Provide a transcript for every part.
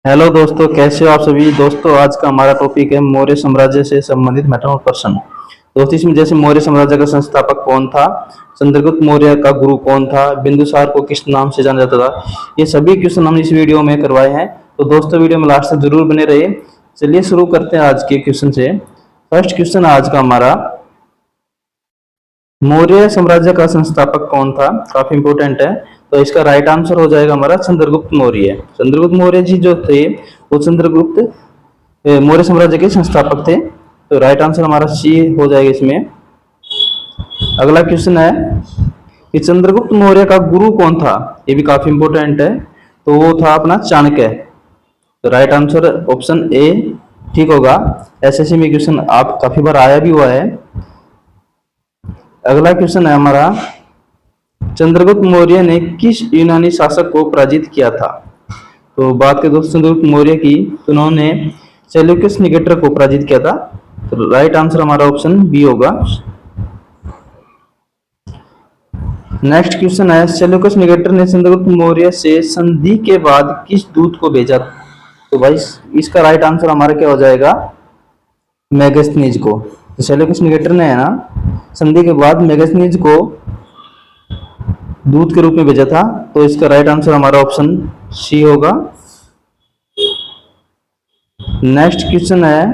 Hello दोस्तों, कैसे हो आप सभी। दोस्तों आज का हमारा टॉपिक है मौर्य साम्राज्य से संबंधित महत्वपूर्ण प्रश्न। दोस्तों इसमें जैसे मौर्य साम्राज्य का संस्थापक कौन था, चंद्रगुप्त मौर्य का गुरु कौन था, बिंदुसार को किस नाम से जाना जाता था, ये सभी क्वेश्चन हम इस वीडियो में करवाए हैं। तो दोस्तों वीडियो में लास्ट तक जरूर बने रहिए। चलिए शुरू करते हैं आज के क्वेश्चन से। फर्स्ट क्वेश्चन आज का हमारा, मौर्य साम्राज्य का संस्थापक कौन था, काफी इंपोर्टेंट है। तो इसका राइट आंसर हो जाएगा हमारा चंद्रगुप्त मौर्य। चंद्रगुप्त मौर्य जी जो थे वो चंद्रगुप्त मौर्य साम्राज्य के संस्थापक थे। तो राइट आंसर हमारा सी हो जाएगा इसमें। अगला क्वेश्चन है कि चंद्रगुप्त मौर्य का गुरु कौन था, ये भी काफी इंपोर्टेंट है। तो वो था अपना चाणक्य। तो राइट आंसर ऑप्शन ए ठीक होगा। एसएससी में क्वेश्चन आप काफी बार आया भी हुआ है। अगला क्वेश्चन है हमारा, चंद्रगुप्त मौर्य ने किस यूनानी शासक को पराजित किया था। तो बात करें दोस्तों चंद्रगुप्त मौर्य की, तो उन्होंने सेल्यूकस निकेटर को पराजित किया था। तो राइट आंसर हमारा ऑप्शन बी होगा। नेक्स्ट क्वेश्चन है, सेल्यूकस निकेटर ने चंद्रगुप्त मौर्य से संधि के बाद किस दूत को भेजा। तो भाई इसका राइट आंसर हमारा क्या हो जाएगा, मेगस्थनीज को। तो सेल्यूकस निकेटर ने है ना संधि के बाद मेगस्थनीज को दूत के रूप में भेजा था। तो इसका राइट आंसर हमारा ऑप्शन सी होगा। नेक्स्ट क्वेश्चन है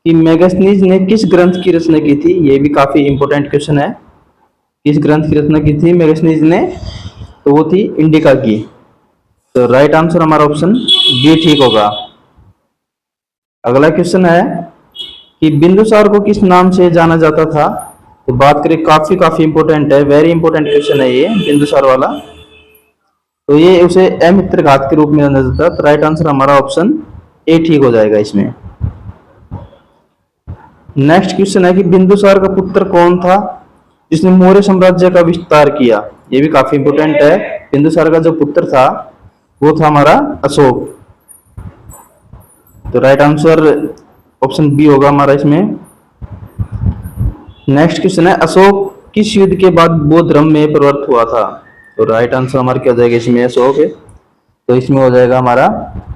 कि मेगस्थनीज ने किस ग्रंथ की रचना की थी। ये भी काफी इंपोर्टेंट क्वेश्चन है। किस ग्रंथ की रचना की थी मेगस्थनीज ने, तो वो थी इंडिका की। तो राइट आंसर हमारा ऑप्शन बी ठीक होगा। अगला क्वेश्चन है कि बिंदुसार को किस नाम से जाना जाता था। तो बात करें, काफी इंपोर्टेंट है, वेरी इंपोर्टेंट क्वेश्चन है ये बिंदुसार वाला। तो ये उसे अमित्रघात के रूप में जाना जाता है। तो राइट आंसर हमारा ऑप्शन ए ठीक हो जाएगा इसमें। नेक्स्ट क्वेश्चन है कि बिंदुसार का पुत्र कौन था जिसने मौर्य साम्राज्य का विस्तार किया। ये भी काफी इंपोर्टेंट है। बिंदुसार का जो पुत्र था वो था हमारा अशोक। तो राइट आंसर ऑप्शन बी होगा हमारा इसमें। नेक्स्ट क्वेश्चन है, अशोक किस युद्ध के बाद बौद्ध धर्म में परिवर्तित हुआ था। तो राइट आंसर हमारा क्या हो जाएगा इसमें, अशोक है। तो इसमें हो जाएगा हमारा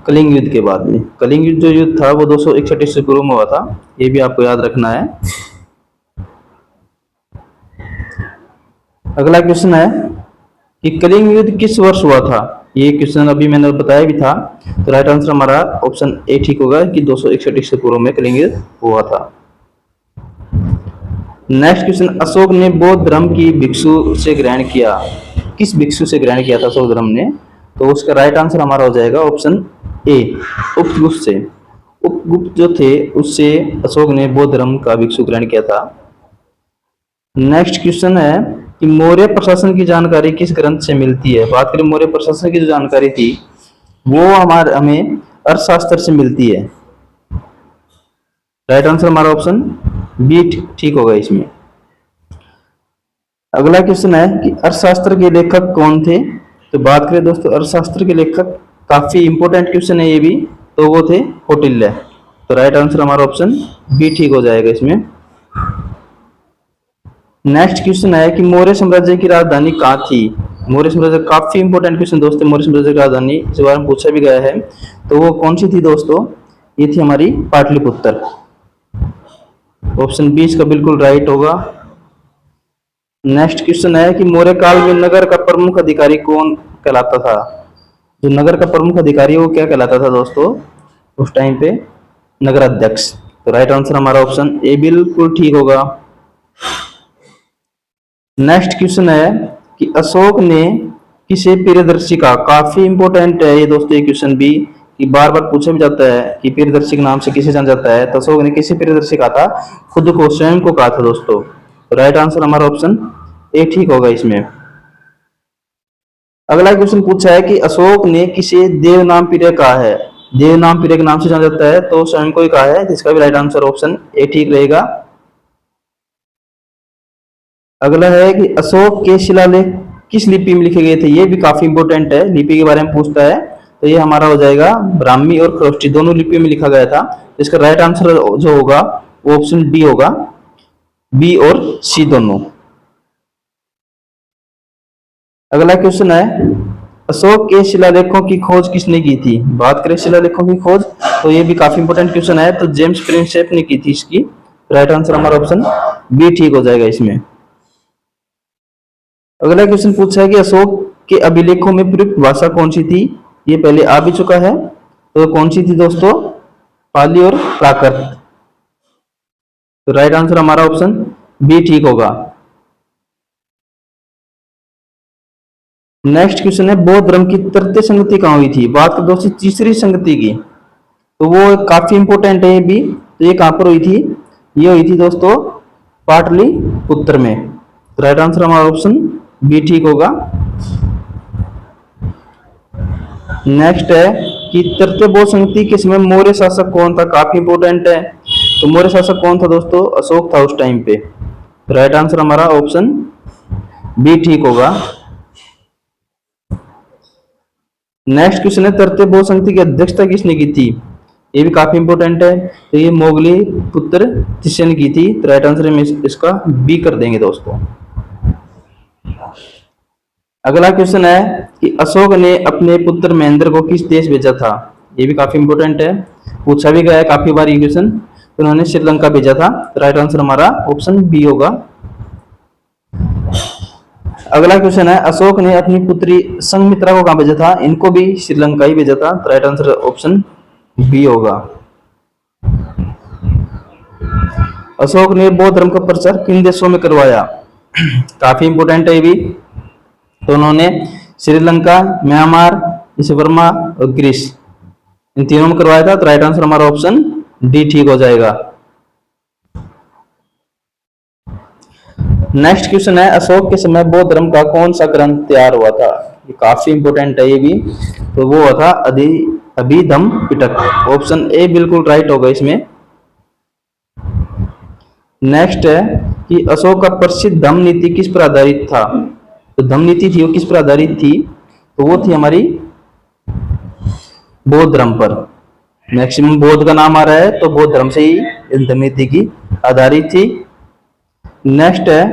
कलिंग युद्ध के बाद में। कलिंग युद्ध जो युद्ध था वो 261 ईस्वी पूर्व में हुआ था। ये भी आपको याद रखना है। अगला क्वेश्चन है कि कलिंग युद्ध किस वर्ष हुआ था। ये क्वेश्चन अभी मैंने बताया भी था। तो राइट आंसर हमारा ऑप्शन ए ठीक होगा कि 261 ईस्वी पूर्व में कलिंग युद्ध हुआ था। नेक्स्ट क्वेश्चन, अशोक ने बौद्ध धर्म की भिक्षु से ग्रहण किया। किस भिक्षु से ग्रहण किया था अशोक धर्म ने। तो उसका राइट आंसर हमारा हो जाएगा ऑप्शन ए, उपगुप्त से। उपगुप्त जो थे उससे अशोक ने बौद्ध धर्म का भिक्षु ग्रहण किया था। नेक्स्ट क्वेश्चन है कि मौर्य प्रशासन की जानकारी किस ग्रंथ से मिलती है। बात करें मौर्य प्रशासन की जो जानकारी थी वो हमें अर्थशास्त्र से मिलती है। राइट आंसर हमारा ऑप्शन बी ठीक होगा इसमें। अगला क्वेश्चन है कि अर्थशास्त्र के लेखक कौन थे। तो बात करें दोस्तों अर्थशास्त्र के लेखक, काफी इंपोर्टेंट क्वेश्चन है ये भी। तो वो थे कौटिल्य। तो राइट आंसर हमारा ऑप्शन बी ठीक हो जाएगा इसमें। नेक्स्ट क्वेश्चन है कि मौर्य साम्राज्य की राजधानी कहाँ थी। मौर्य साम्राज्य, काफी इंपोर्टेंट क्वेश्चन दोस्तों। मौर्य साम्राज्य की राजधानी इस बारे में पूछा भी गया है। तो वो कौन सी थी दोस्तों, ये थी हमारी पाटलिपुत्र। ऑप्शन बी इसका बिल्कुल राइट होगा। नेक्स्ट क्वेश्चन है कि मौर्य काल में नगर का प्रमुख अधिकारी कौन कहलाता था। जो नगर का प्रमुख अधिकारी वो क्या कहलाता था दोस्तों उस टाइम पे, नगर अध्यक्ष। तो राइट आंसर हमारा ऑप्शन ए बिल्कुल ठीक होगा। नेक्स्ट क्वेश्चन है कि अशोक ने किसे प्रियदर्शी कहा। काफी इंपोर्टेंट है ये दोस्तों ये क्वेश्चन भी, कि बार बार पूछा भी जाता है कि प्रियदर्शी के नाम से किसे जाना जाता है। तो अशोक ने किसे प्रियदर्शी कहा था, खुद को, स्वयं को कहा था दोस्तों। तो राइट आंसर हमारा ऑप्शन ए ठीक होगा इसमें। अगला क्वेश्चन पूछा है कि अशोक ने किसे देवनाम प्रिय कहा है। देवनाम प्रिय के नाम से जाना जाता है तो स्वयं को ही कहा है। जिसका भी राइट आंसर ऑप्शन ए ठीक रहेगा। अगला है कि अशोक के शिलालेख किस लिपि में लिखे गए थे। ये भी काफी इंपोर्टेंट है, लिपि के बारे में पूछता है। तो ये हमारा हो जाएगा ब्राह्मी और खरोष्टी दोनों लिपि में लिखा गया था। इसका राइट आंसर जो होगा वो ऑप्शन डी होगा, बी और सी दोनों। अगला क्वेश्चन है अशोक के शिलालेखों की खोज किसने की थी? बात करें शिलालेखों की खोज तो ये भी काफी इंपोर्टेंट क्वेश्चन है। तो जेम्स प्रिंसेप ने की थी इसकी। राइट आंसर हमारा ऑप्शन बी ठीक हो जाएगा इसमें। अगला क्वेश्चन पूछा है कि अशोक के अभिलेखों में प्रयुक्त भाषा कौन सी थी? ये पहले आ भी चुका है। तो कौन सी थी दोस्तों? पाली और प्राकृत। तो राइट आंसर हमारा ऑप्शन बी ठीक होगा। नेक्स्ट क्वेश्चन है बौद्ध धर्म की तृतीय संगति कहाँ हुई थी? बात करें दोस्तों तीसरी संगति की तो वो काफी इंपोर्टेंट है ये भी। तो ये कहां पर हुई थी? ये हुई थी दोस्तों पाटलिपुत्र में। तो राइट आंसर हमारा ऑप्शन बी ठीक होगा। नेक्स्ट है कि तृतीय बौद्ध संगति के समय मौर्य शासक कौन था? काफी इंपोर्टेंट है। तो मौर्य शासक कौन था दोस्तों? अशोक था उस टाइम पे। तो राइट आंसर हमारा ऑप्शन बी ठीक होगा। नेक्स्ट क्वेश्चन है तृतीय बौद्ध संगति की अध्यक्षता किसने की थी? ये भी काफी इंपोर्टेंट है। तो ये मोगली पुत्र तिष्य ने की थी। तो राइट आंसर हम इसका बी कर देंगे दोस्तों। अगला क्वेश्चन है कि अशोक ने अपने पुत्र महेंद्र को किस देश भेजा था? ये भी काफी इंपोर्टेंट है, पूछा भी गया है काफी बार ये क्वेश्चन। तो उन्होंने श्रीलंका भेजा था। तो राइट आंसर हमारा ऑप्शन बी होगा। अगला क्वेश्चन है अशोक ने अपनी पुत्री संघमित्रा को कहां भेजा था? इनको भी श्रीलंका ही भेजा था। तो राइट आंसर ऑप्शन बी होगा। अशोक ने बौद्ध धर्म का प्रचार किन देशों में करवाया? काफी इंपोर्टेंट है ये भी। तो उन्होंने श्रीलंका, म्यांमार, जैसे वर्मा और ग्रीस, इन तीनों में करवाया था। तो राइट आंसर हमारा ऑप्शन डी ठीक हो जाएगा। नेक्स्ट क्वेश्चन है अशोक के समय बौद्ध धर्म का कौन सा ग्रंथ तैयार हुआ था? ये काफी इंपोर्टेंट है ये भी। तो वो हुआ था अभिधम्म पिटक। ऑप्शन ए बिल्कुल राइट होगा इसमें। नेक्स्ट है कि अशोक का प्रसिद्ध धम्म नीति किस पर आधारित था? तो धम्म नीति थी वो किस पर आधारित थी? तो वो थी हमारी बौद्ध धर्म पर। मैक्सिमम बौद्ध का नाम आ रहा है तो बौद्ध धर्म से ही धम्म नीति की आधारित थी। नेक्स्ट है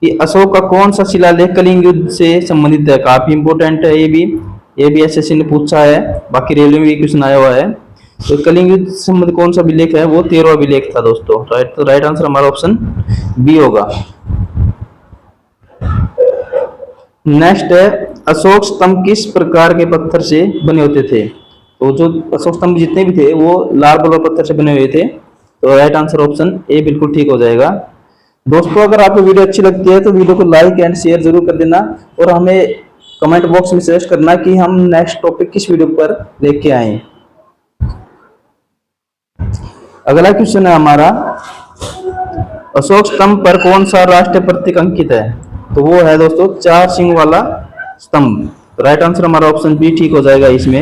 कि अशोक का कौन सा शिलालेख कलिंग युद्ध से संबंधित है? काफी इंपोर्टेंट है ये भी एसएससी ने पूछा है, बाकी रेलवे में भी क्वेश्चन आया हुआ है। तो कलिंग युद्ध से संबंधित कौन सा अभिलेख है? वो 13वां अभिलेख था दोस्तों। तो राइट आंसर हमारा ऑप्शन बी होगा। नेक्स्ट है अशोक स्तंभ किस प्रकार के पत्थर से बने होते थे? तो जो अशोक स्तंभ जितने भी थे वो लाल बलुआ पत्थर से बने हुए थे। तो राइट आंसर ऑप्शन ए बिल्कुल ठीक हो जाएगा। दोस्तों अगर आपको वीडियो अच्छी लगती है तो वीडियो को लाइक एंड शेयर जरूर कर देना और हमें कमेंट बॉक्स में सजेस्ट करना कि हम नेक्स्ट टॉपिक किस वीडियो पर लेके आए। अगला क्वेश्चन है हमारा अशोक स्तंभ पर कौन सा राष्ट्रीय प्रतीक अंकित है? तो वो है दोस्तों 4 सिंह वाला स्तंभ। तो राइट आंसर हमारा ऑप्शन बी ठीक हो जाएगा इसमें।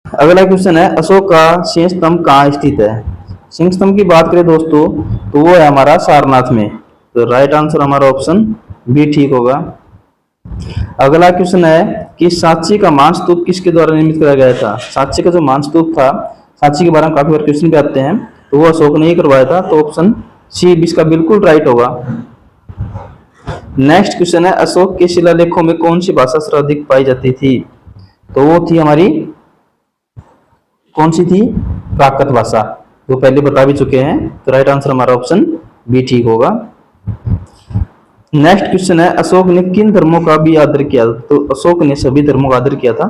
अगला क्वेश्चन है अशोक का सिंह स्तंभ कहाँ स्थित है? सिंह स्तंभ की बात करें दोस्तों तो वो है हमारा सारनाथ में। तो राइट आंसर हमारा ऑप्शन बी ठीक होगा। अगला क्वेश्चन है कि सांची का मानस्तूप किसके द्वारा निर्मित किया गया था? सांची का जो मानस्तूप था, सांची के बारे में काफी बार क्वेश्चन भी आते हैं, तो वो अशोक ने ही करवाया था। तो ऑप्शन सी इसका बिल्कुल राइट होगा। नेक्स्ट क्वेश्चन है अशोक के शिलालेखों में कौन सी भाषा सर्वाधिक पाई जाती थी? तो वो थी हमारी कौन सी थी? प्राकृत भाषा, वो पहले बता भी चुके हैं। तो राइट आंसर हमारा ऑप्शन बी ठीक होगा। नेक्स्ट क्वेश्चन है अशोक ने किन धर्मों का भी आदर किया? तो अशोक ने सभी धर्मों का आदर किया था,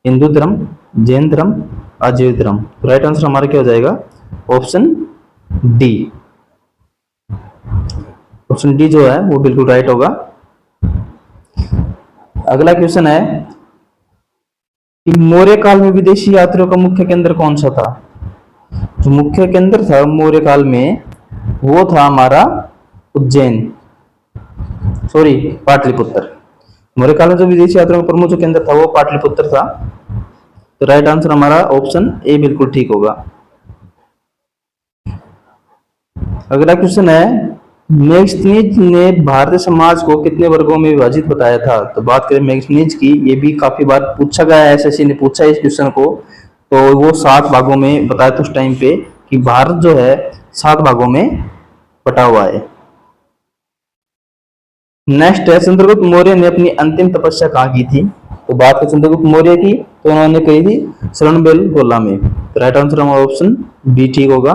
हिंदू धर्म, जैन धर्म, अजैव धर्म। तो राइट आंसर हमारा क्या हो जाएगा? Option D. ऑप्शन डी जो है वो बिल्कुल राइट होगा। अगला क्वेश्चन है कि मौर्य काल में विदेशी यात्रियों का मुख्य केंद्र कौन सा था? जो मुख्य केंद्र था मौर्य काल में वो था हमारा उज्जैन, सॉरी पाटलिपुत्र। मौर्य काल में जो विदेशी यात्रियों का प्रमुख जो केंद्र था वो पाटलिपुत्र था। तो राइट आंसर हमारा ऑप्शन ए बिल्कुल ठीक होगा। अगला क्वेश्चन है मैगस्थनीज ने भारतीय समाज को कितने वर्गों में विभाजित बताया था? तो बात करें मैगस्थनीज की, ये भी काफी बार पूछा गया है, एसएससी ने पूछा है इस क्वेश्चन को। तो वो 7 भागों में बताया था उस टाइम पे कि भारत जो है 7 भागों में बटा हुआ है। नेक्स्ट है चंद्रगुप्त मौर्य ने अपनी अंतिम तपस्या कहाँ की थी। तो बात करें चंद्रगुप्त मौर्य की तो उन्होंने कही थी श्रवणबेलगोला में। तो राइट आंसर हमारा ऑप्शन बी ठीक होगा।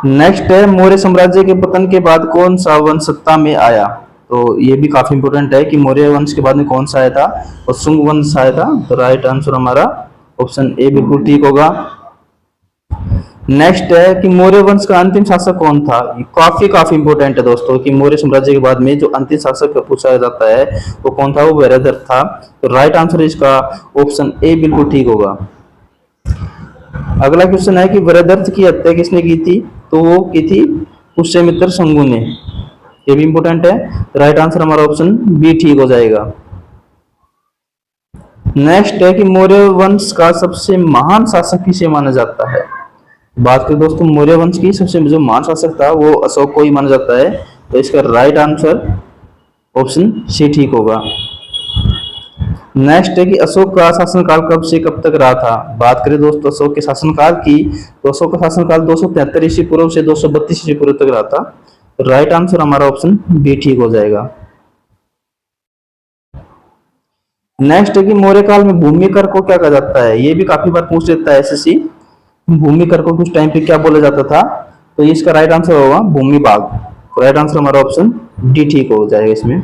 नेक्स्ट है मौर्य साम्राज्य के पतन के बाद कौन सा वंश सत्ता में आया। तो ये भी काफी इंपोर्टेंट है कि मौर्य वंश के बाद में कौन सा आया था, और शुंग वंश आया था। तो राइट आंसर हमारा ऑप्शन ए बिल्कुल ठीक होगा। नेक्स्ट है कि मौर्य वंश का अंतिम शासक कौन था। ये काफी इंपोर्टेंट है दोस्तों कि मौर्य साम्राज्य के बाद में जो अंतिम शासक पूछा जाता है वो कौन था, वो वृहदर था। तो राइट आंसर इसका ऑप्शन ए बिल्कुल ठीक होगा। अगला क्वेश्चन है कि वृहदर्थ की हत्या किसने की थी। तो वो की थी पुष्यमित्र शंगु ने। ये भी इंपोर्टेंट है। राइट आंसर हमारा ऑप्शन बी ठीक हो जाएगा। नेक्स्ट है कि मौर्य वंश का सबसे महान शासक किसे माना जाता है। बात करें दोस्तों मौर्य वंश की सबसे जो महान शासक था वो अशोक को ही माना जाता है। तो इसका राइट आंसर ऑप्शन सी ठीक होगा। नेक्स्ट है कि अशोक का शासनकाल कब से कब तक रहा था। बात करें दोस्तों अशोक के शासनकाल की तो अशोक का शासनकाल 273 ईस्वी पूर्व से 232 ईस्वी पूर्व तक रहा था। राइट आंसर हमारा ऑप्शन बी ठीक हो जाएगा। नेक्स्ट है कि मौर्य काल में भूमि कर को क्या कहा जाता है। ये भी काफी बार पूछ लेता है एसएससी। भूमि कर को कुछ टाइम पे क्या बोला जाता था। तो इसका राइट आंसर होगा भूमि भाग। राइट आंसर हमारा ऑप्शन डी ठीक हो जाएगा इसमें।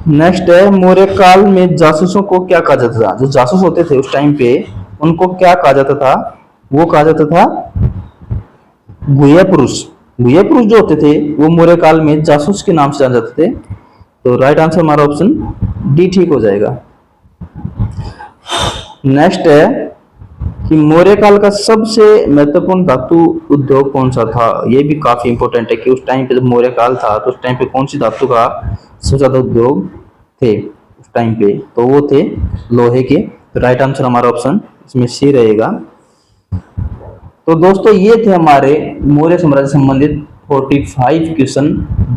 नेक्स्ट है मौर्य काल में जासूसों को क्या कहा जाता था। जो जासूस होते थे उस टाइम पे उनको क्या कहा जाता था, वो कहा जाता था गुह्य पुरुष। गुह्य पुरुष जो होते थे वो मौर्य काल में जासूस के नाम से जाने जाते थे। तो राइट आंसर हमारा ऑप्शन डी ठीक हो जाएगा। नेक्स्ट है कि मौर्य काल का सबसे महत्वपूर्ण धातु उद्योग कौन सा था। ये भी काफी इंपोर्टेंट है कि उस टाइम पे जब मौर्य काल था तो उस टाइम पे कौन सी धातु का सबसे ज्यादा उद्योग थे उस टाइम पे। तो वो थे लोहे के। तो राइट आंसर हमारा ऑप्शन इसमें सी रहेगा। तो दोस्तों ये थे हमारे मौर्य साम्राज्य से संबंधित 45 क्वेश्चन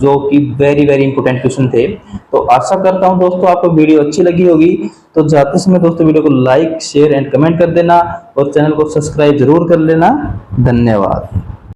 जो कि वेरी इंपोर्टेंट क्वेश्चन थे। तो आशा करता हूं दोस्तों आपको वीडियो अच्छी लगी होगी। तो जाते समय दोस्तों वीडियो को लाइक शेयर एंड कमेंट कर देना और चैनल को सब्सक्राइब जरूर कर लेना। धन्यवाद।